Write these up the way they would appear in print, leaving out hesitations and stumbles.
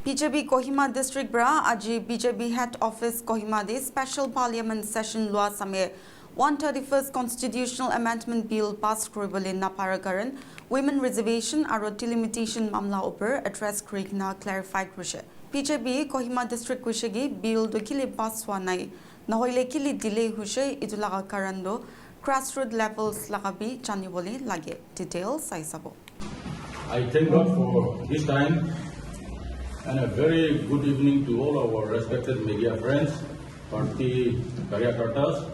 BJP Kohima District Bra Aji BJP Head Office Kohima de Special Parliament Session Lua Same 131st Constitutional Amendment Bill pass koribole naparakaran Women Reservation aro Delimitation mamla upper address creek na clarified kushe. BJP Kohima District kushegi bill do kili pass wanai nahoile kili delay hushe itulaga karando grassroots levels lagabi chanibole lage. Details sai sabo. I thank God for this time and a very good evening to all our respected media friends, party karyakartas.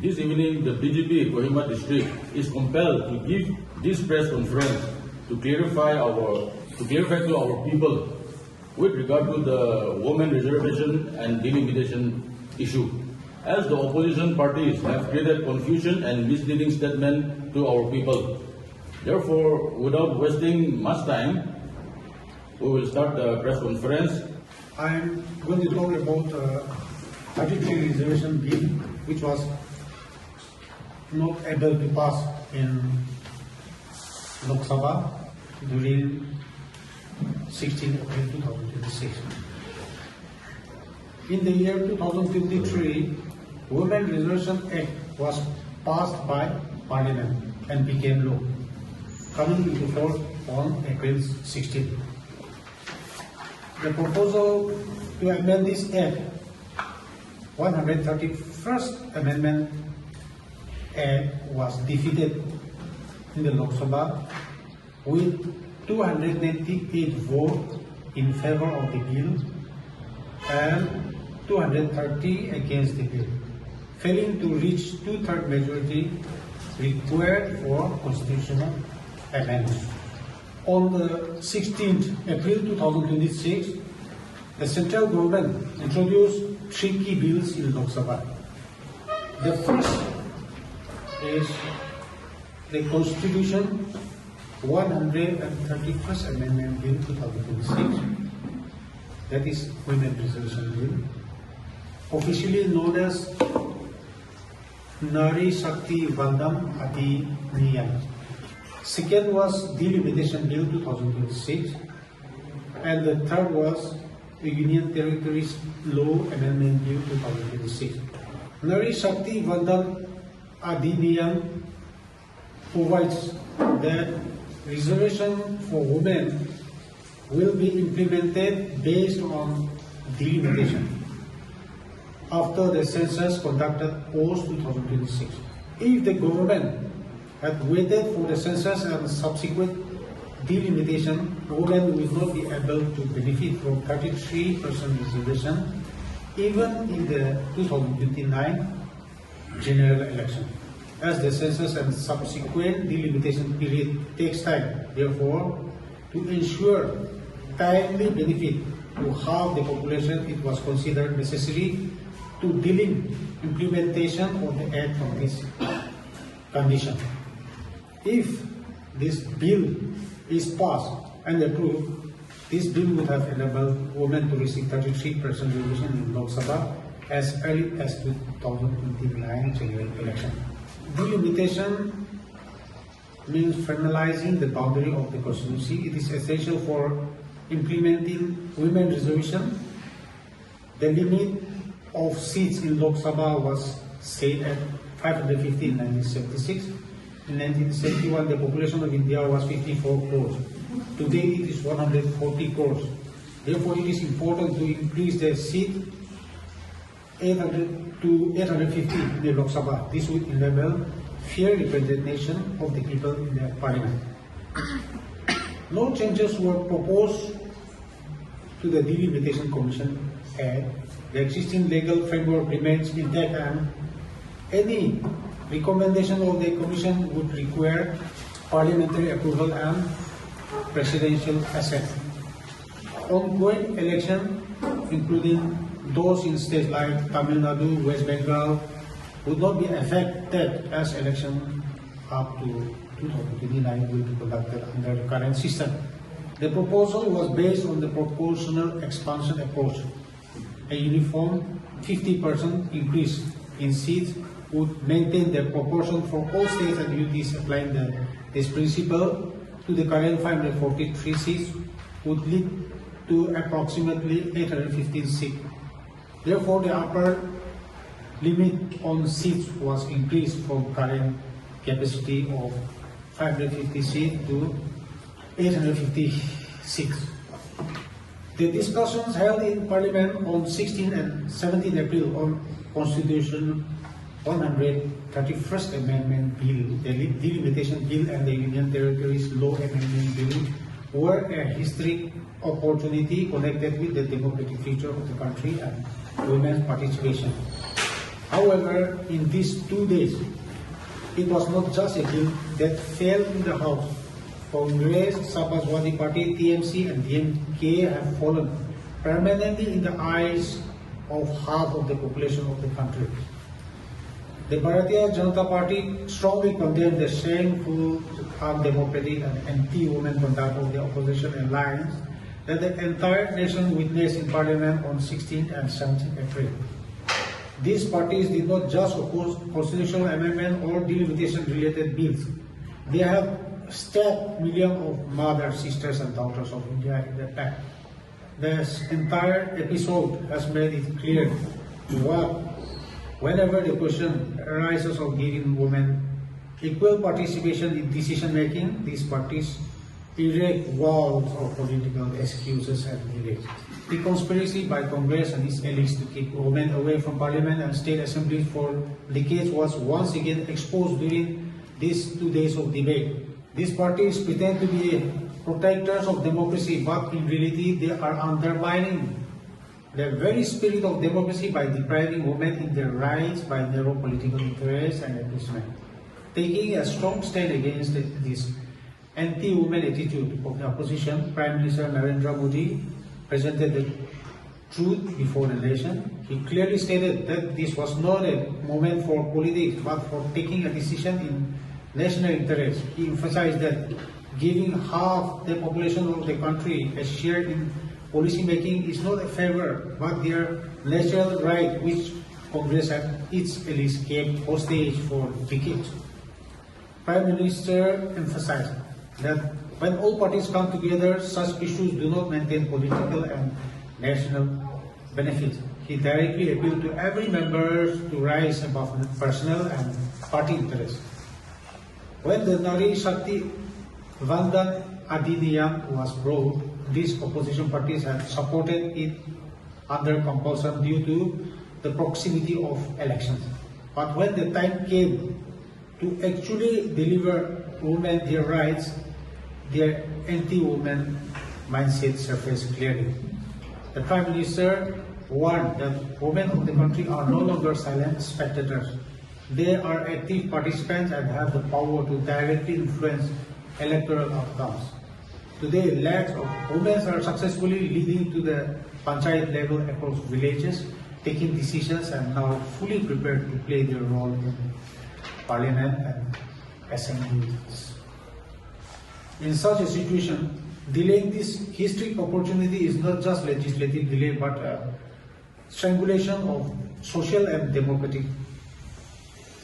This evening, the BJP Kohima District is compelled to give this press conference to clarify to our people with regard to the women reservation and delimitation issue, as the opposition parties have created confusion and misleading statement to our people. Therefore, without wasting much time, we will start the press conference. I am going to talk about 33 reservation bill, which was not able to pass in Lok Sabha during 16 April 2026. In the year 2023, Women Reservation Act was passed by Parliament and became law, coming into force on April 16. The proposal to amend this Act, 131st Amendment Act, was defeated in the Lok Sabha with 298 votes in favor of the bill and 230 against the bill, failing to reach two-thirds majority required for constitutional amendment. On the 16th April 2026, the central government introduced three key bills in Lok Sabha. The first is the Constitution 131st Amendment Bill 2026, that is Women Reservation Bill, officially known as Nari Shakti Vandam Adhiniyam. Second was Delimitation Bill 2026, and the third was the Union Territories Law Amendment Bill 2026. Nari Shakti Vandam Adhiniyam provides that reservation for women will be implemented based on delimitation after the census conducted post 2026. If the government had waited for the census and subsequent delimitation, women will not be able to benefit from 33% reservation even in the 2029 general election, as the census and subsequent delimitation period takes time. Therefore, to ensure timely benefit to half the population, it was considered necessary to delay implementation of the Act from this condition. If this bill is passed and approved, this bill would have enabled women to receive 33% reservation in Lok Sabha as early as 2029 general election. Delimitation means finalizing the boundary of the constituency. It is essential for implementing women reservation. The limit of seats in Lok Sabha was set at 550 in 1976. In 1971, the population of India was 54 crores. Today, it is 140 crores. Therefore, it is important to increase the seat 800 to 850 in the Lok Sabha. This would enable fair representation of the people in the parliament. No changes were proposed to the Delimitation Commission Act. The existing legal framework remains intact, and any recommendation of the Commission would require parliamentary approval and presidential assent. Ongoing election, including those in states like Tamil Nadu, West Bengal, would not be affected, as election up to 2029 will be conducted under the current system. The proposal was based on the proportional expansion approach. A uniform 50% increase in seats would maintain the proportion for all states and UTs. Applying this principle to the current 543 seats would lead to approximately 815 seats. Therefore, the upper limit on seats was increased from current capacity of 550 seats to 856. The discussions held in Parliament on 16 and 17 April on Constitution 131st Amendment Bill, the Delimitation Bill and the Union Territories Law Amendment Bill were a historic opportunity connected with the democratic future of the country and women's participation. However, in these 2 days, it was not just a bill that fell in the House. Congress, Samajwadi Party, TMC and DMK have fallen permanently in the eyes of half of the population of the country. The Bharatiya Janata Party strongly condemned the shameful, undemocratic and anti-women conduct of the opposition alliance that the entire nation witnessed in Parliament on 16 and 17 April. These parties did not just oppose constitutional amendment or delimitation-related bills. They have stabbed millions of mothers, sisters and daughters of India in the back. This entire episode has made it clear whenever the question arises of giving women equal participation in decision-making, these parties erect walls of political excuses and delays. The conspiracy by Congress and its elites to keep women away from Parliament and state assemblies for decades was once again exposed during these 2 days of debate. These parties pretend to be protectors of democracy, but in reality they are undermining the very spirit of democracy by depriving women in their rights by narrow political interests and appeasement. Taking a strong stand against this anti-women attitude of the opposition, Prime Minister Narendra Modi presented the truth before the nation. He clearly stated that this was not a moment for politics, but for taking a decision in national interest. He emphasized that giving half the population of the country a share in policy making is not a favor, but their natural right, which Congress and its elites kept hostage for decades. Prime Minister emphasized that when all parties come together, such issues do not maintain political and national benefits. He directly appealed to every member to rise above personal and party interests. When the Nari Shakti Vandan Adiniyam was brought, these opposition parties had supported it under compulsion due to the proximity of elections. But when the time came to actually deliver women their rights, their anti-women mindset surfaced clearly. The Prime Minister warned that women of the country are no longer silent spectators. They are active participants and have the power to directly influence electoral outcomes. Today, lakhs of women are successfully leading to the panchayat level across villages, taking decisions and now fully prepared to play their role in Parliament and assemblies. In such a situation, delaying this historic opportunity is not just legislative delay but a strangulation of social and democratic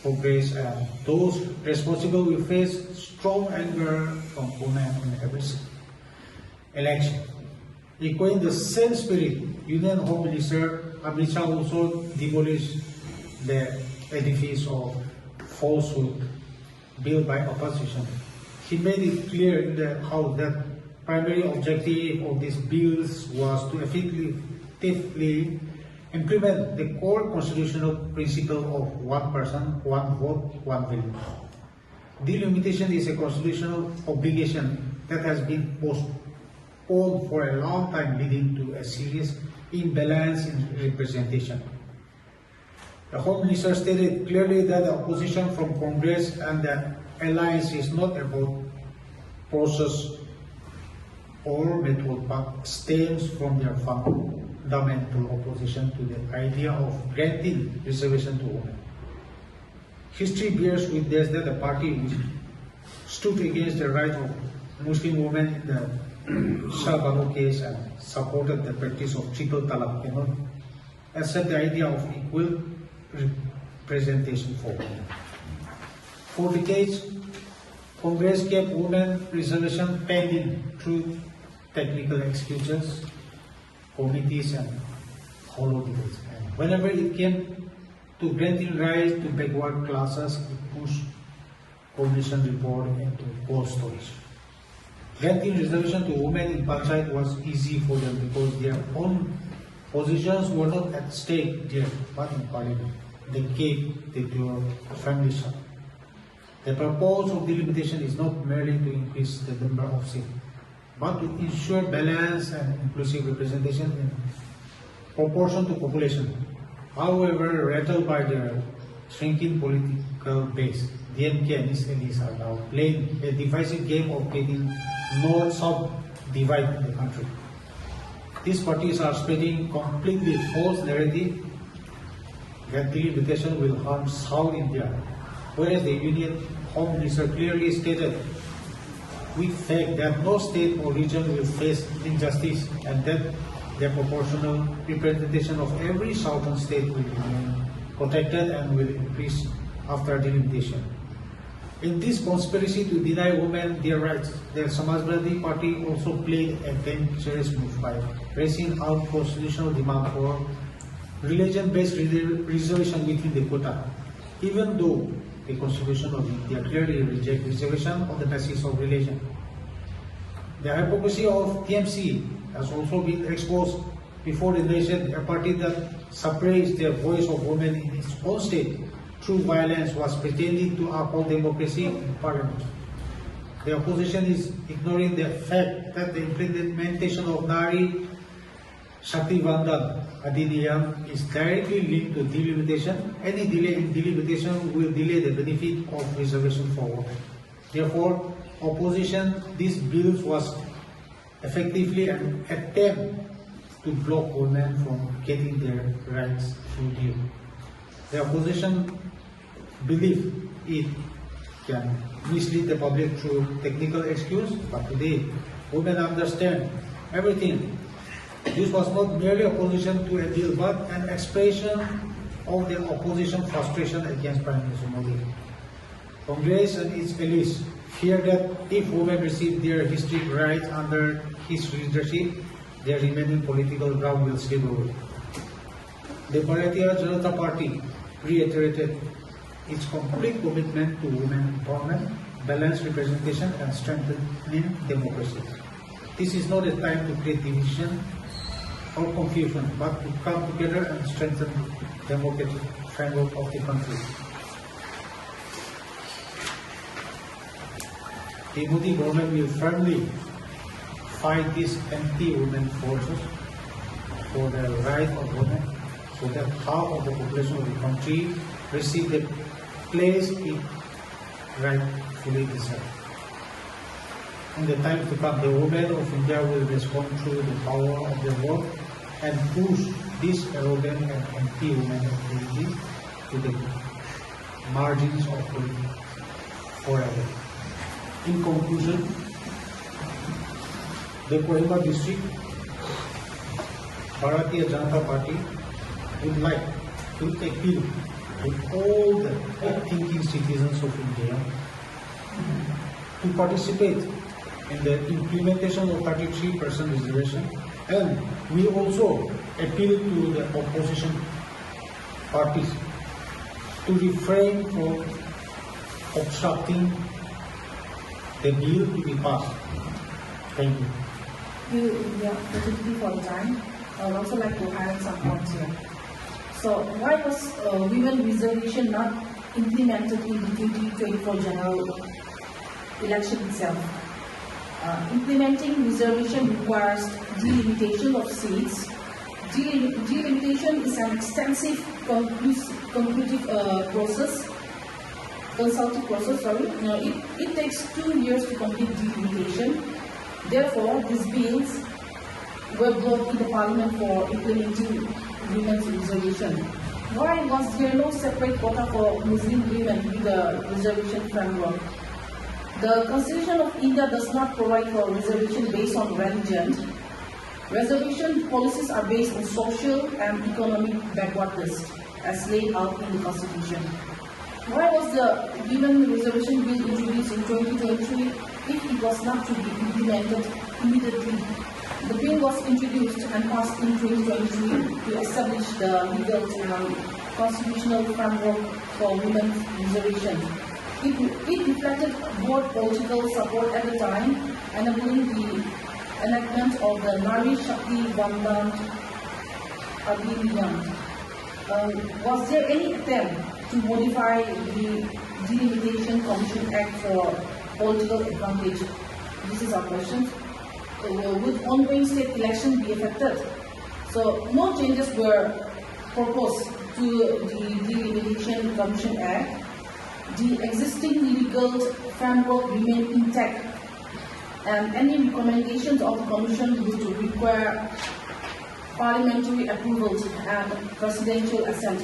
progress, and those responsible will face strong anger from women in every election. Echoing the same spirit, Union Home Minister Amit Shah also demolished the edifice of falsehood built by opposition. He made it clear in the House that primary objective of these bills was to effectively implement the core constitutional principle of one person, one vote, one bill. Delimitation is a constitutional obligation that has been postponed for a long time, leading to a serious imbalance in representation. The Home Minister stated clearly that the opposition from Congress and the alliance is not about process or method, but stems from their fundamental opposition to the idea of granting reservation to women. History bears witness that the party which stood against the right of Muslim women in the Shahbanu case and supported the practice of triple talaq cannot accept the idea of equal representation for women. For decades, Congress kept women reservation pending through technical excuses. committees and hollow debates. And whenever it came to granting rights to backward classes, it pushed commission report into cold storage. Granting reservation to women in Panchayat was easy for them because their own positions were not at stake there, but in parliament. They gave the door foundation. The purpose of delimitation is not merely to increase the number of seats, but to ensure balance and inclusive representation in proportion to population. However, rattled by their shrinking political base, DMK and its allies are now playing a divisive game of creating north-south divide in the country. These parties are spreading completely false narrative that delimitation will harm South India, whereas the Union Home Minister clearly stated with fact that no state or region will face injustice and that the proportional representation of every southern state will remain protected and will increase after delimitation. In this conspiracy to deny women their rights, the Samajwadi Party also played a dangerous move by raising out constitutional demand for religion-based reservation within the quota, even though the Constitution of India clearly rejects reservation on the basis of religion. The hypocrisy of TMC has also been exposed before the nation. A party that suppressed the voice of women in its own state through violence was pretending to uphold democracy in parliament. The opposition is ignoring the fact that the implementation of Nari Shakti Vandan Adiniyam is directly linked to delimitation. Any delay in delimitation will delay the benefit of reservation for women. Therefore, opposition these bills was effectively an attempt to block women from getting their rights through due. The opposition believe it can mislead the public through technical excuse, but today women understand everything. This was not merely opposition to a bill, but an expression of the opposition frustration against Prime Minister Modi. Congress and its allies fear that if women receive their historic rights under his leadership, their remaining political ground will slip away. The Bharatiya Janata Party reiterated its complete commitment to women empowerment, balanced representation, and strengthening democracy. This is not a time to create division or confusion, but to come together and strengthen the democratic framework of the country. The Modi government will firmly fight these anti-women forces for the right of women, so that half of the population of the country receive the place it rightfully deserves. In the time to come, the women of India will respond through the power of their work and push this arrogant and anti-women activity to the margins of politics forever. In conclusion, the Kohima district Bharatiya Janata Party would like to appeal to all the thinking citizens of India to participate in the implementation of 33% reservation, and we also appeal to the opposition parties to refrain from obstructing the bill to be passed. Thank you. Thank you, India, particularly for the time. I would also like to highlight some points here. So, why was women reservation not implemented in the 2024 general election itself? Implementing reservation requires delimitation of seats. Delimitation is an extensive consultative process. It takes 2 years to complete delimitation. Therefore, these bills were brought in the parliament for implementing women's reservation. Why was there no separate quota for Muslim women with the reservation framework? The Constitution of India does not provide for reservation based on religion. Reservation policies are based on social and economic backwardness, as laid out in the Constitution. Why was the women reservation bill introduced in 2023 if it was not to be implemented immediately The bill was introduced and passed in 2023 to establish the legal and constitutional framework for women's reservation. It reflected board political support at the time, enabling the enactment of the Nari Shakti Vandan Adhiniam. Was there any attempt to modify the Delimitation Commission Act for political advantage? This is our question. Would ongoing state election be affected? So no changes were proposed to the Delimitation Commission Act. The existing legal framework remained intact, and any recommendations of the Commission would require parliamentary approval and presidential assent.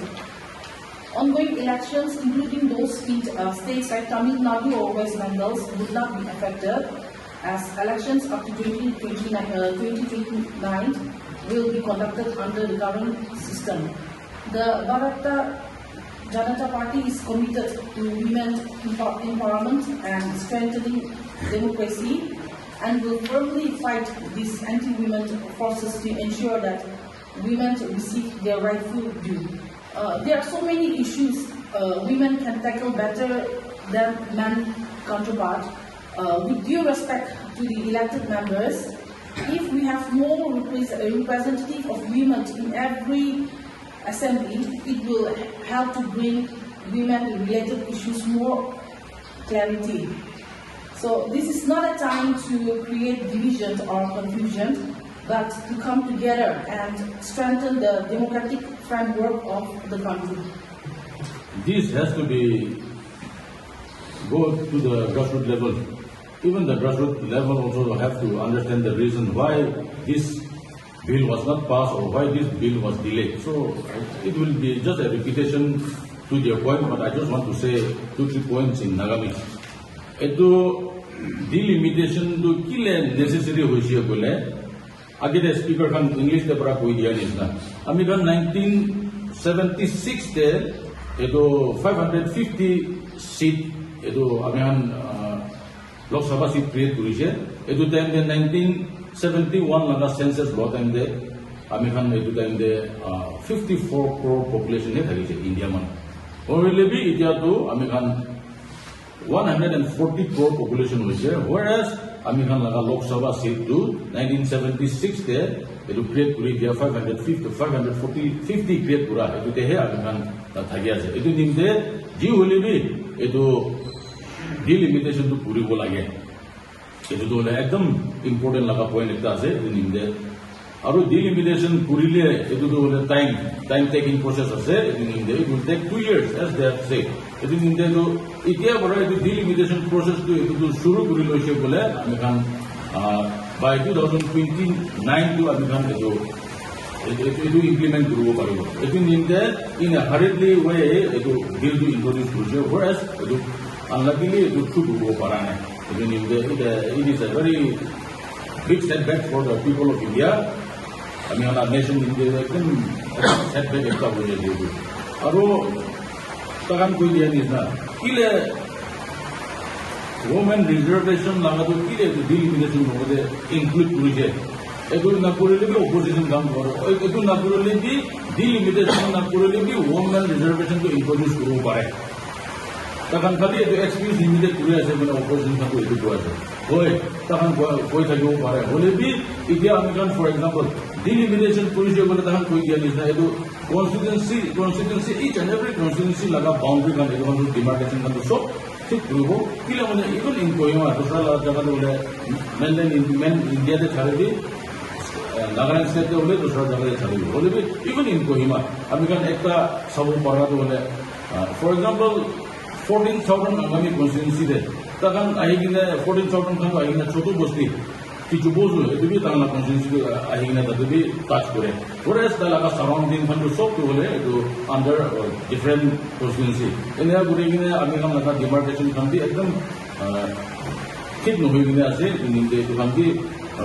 Ongoing elections, including those in states like Tamil Nadu or West Bengal, would not be affected, as elections up to 2029 will be conducted under the current system. The Bharatiya Janata Party is committed to women's empowerment and strengthening democracy, and will firmly fight these anti-women forces to ensure that women receive their rightful due. There are so many issues women can tackle better than men counterpart. With due respect to the elected members, if we have more representative of women in every assembly, it will help to bring women-related issues more clarity. So this is not a time to create division or confusion, but to come together and strengthen the democratic framework of the country. This has to go to the grassroots level. Even the grassroots level also have to understand the reason why this bill was not passed or why this bill was delayed. So it will be just a repetition to their point, but I just want to say 2-3 points in Nagami. Eto delimitation to kile necessary hoishe bole agide speaker kan English te para koi dia nisna. Ami kan 1976 te eto 550 seat eto ami han Lok Sabha seat create kurise. Eto time de 1971 laga census law time de ami kan eto time de 54 crore population he thakise India man. Hoile bi itia to ami kan 140 crore population was there, whereas American laga Lok Sabha seat to 1976 there, it would create 550 create pura. It would have American Tagias. It would name there, G will be, it would delimitation to Puribola again. It would have important laga point it does it, name there. Aru delimitation Purile, it would have time taking process of it, it will take 2 years, as they have said. It is in the delimitation process to Suru Kuriloshi American by 2029 to American to implement Guru Baru. It is in there in a hurriedly way to build to introduce Guru, whereas unluckily it should go Parana. It is a very big setback for the people of India. I mean, our nation India setback extra. Takan koi dia ni na kile women reservation laga to kile to delimitation hode include kurise etu na kurele bi opposition kam karo etu na kurele bi delimitation na kurele bi women reservation to introduce kuru pare takan khali etu excuse limited kure ase mane opposition ka ko etu ko ase hoy takan koi thakibo pare hole bi itia amikan for example delimitation kurise bole takan koi dia ni na etu constituency, each and every constituency laga boundary kan edu demarcation kan so ठीक रुको किले मने even in Kohima दूसरा जगह बोले mainland India ते छाड़े भी नागालैंड स्टेट ते बोले दूसरा जगह ते छाड़े बोले भी इवन इन कोहिमा अभी kan एकता सब पढ़ा तो बोले फॉर एग्जांपल 14,000 आगामी constituency दे तकन आहिगिने 14,000 kan आहिगिने छोटू बस्ती किचु बोझो itu भी तांगला constituency आहिगिने तब भी touch करे whereas लागा surrounding kan तो सब तो बोले itu under different constituency ini agure gine ami kan laga demarcation kan भी एकदम ठीक नहोई gine ase ini de itu kan भी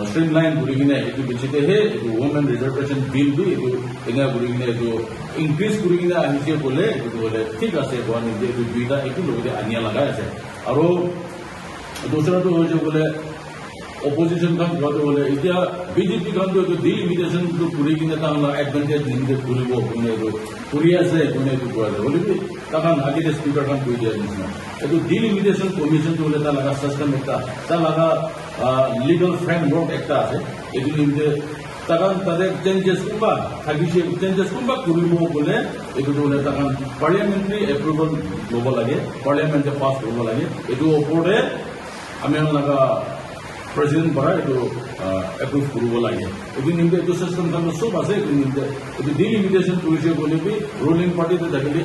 streamline gure gine itu bichite he itu women reservation bill भी itu ini agure gine itu increase gure gine ahise bole itu bole ठीक ase one de itu duita itu loge ania laga ase aro दूसरा तो हो जो बोले opposition kan jote bole itia BJP kan to delimitation to puri kine ta la advantage ninde puribo kune ro puriya se kune to kore bole bi ta kan age speaker kan koi dia nisna eto delimitation commission to le ta laga system ekta ta laga legal framework ekta ase etu ninde ta kan tade changes kumba thagise changes kumba puribo bole etu bole ta kan parliamentary approval lobo lage parliament pass lobo lage etu opore ami laga president bara etu approve kurubo lage etu nimde etu system kan sob ase etu nimde etu delimitation policy bole bi ruling party to dakile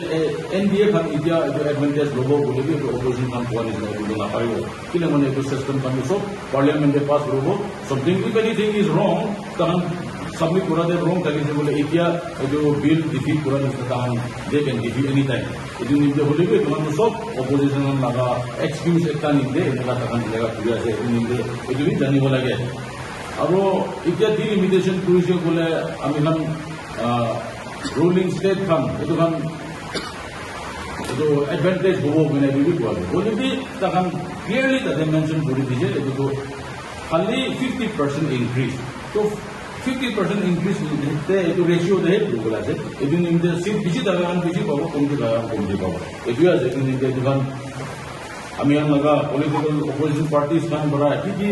NDA kan idia etu advantage lobo bole bi opposition kan pwani na etu na paibo kile mane etu system kan sob parliament de pass kurubo something if anything is wrong tahan submit kura de wrong takise bole idia etu bill defeat kura de tahan they can defeat anytime etu nimde bole bi tahan sob opposition kan laga excuse ekta nimde ena tahan lega pura ase etu nimde etu bi janibo lage aro itia delimitation policy bole ami kan ruling state kan etu advantage hobo bone bi bole bole bi tahan clearly ta mention kori dije etu to khali 50% increase to 50% increase te etu ratio de bole ase etu nimde seat bichi daga an bichi pabo komti pabo etu ase etu nimde etu kan ami an laga political opposition parties kan bara ki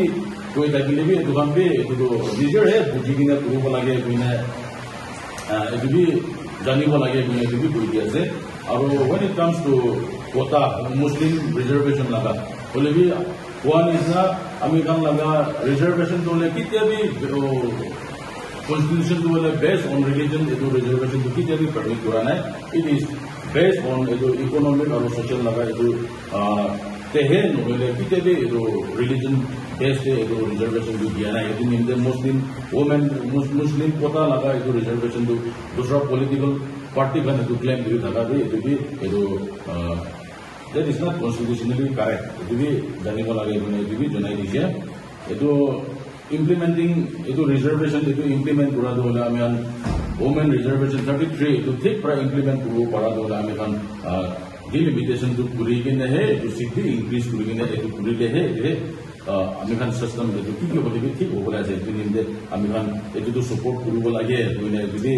koi takile bi etu kan be etu to leader hai buji gina kurubo lage kuina etu bi janibo lage kuina etu bi koi ase aro when it comes to quota muslim reservation laga bole bi one is na ami kan laga reservation to le kitia bi constitution to le based on religion etu reservation to kitia bi permit kurana it is based on etu economic or social laga etu tehe no le kitia bi etu religion based etu reservation to dia na etu nimde muslim women muslim quota laga etu reservation to dusra political party kan etu claim kori thaka bi etu bi etu that is not constitutionally correct etu bi janibo lage etu bi janai dise etu implementing etu reservation etu implement kura do la ami an women reservation 33 etu thik pra implement kuru para do la ami kan delimitation to puri kine he etu sikhi increase kuri kine etu puri le he ami kan system etu ki bole bi thik hobola ase etu nimde ami kan etu to support kurubo lage koine etu bi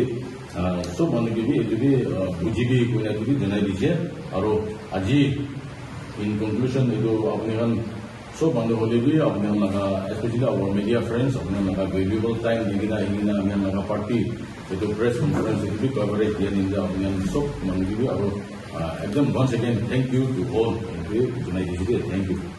so manu ki bi etu bi buji bi koine etu bi janai dise aro aji in conclusion etu apni kan so bande hole bi apne laga especially our media friends apne laga valuable time digina ingina ami laga party etu press conference etu bi coverage dian in the apne so manu ki bi aro ekdom once again thank you to all thank you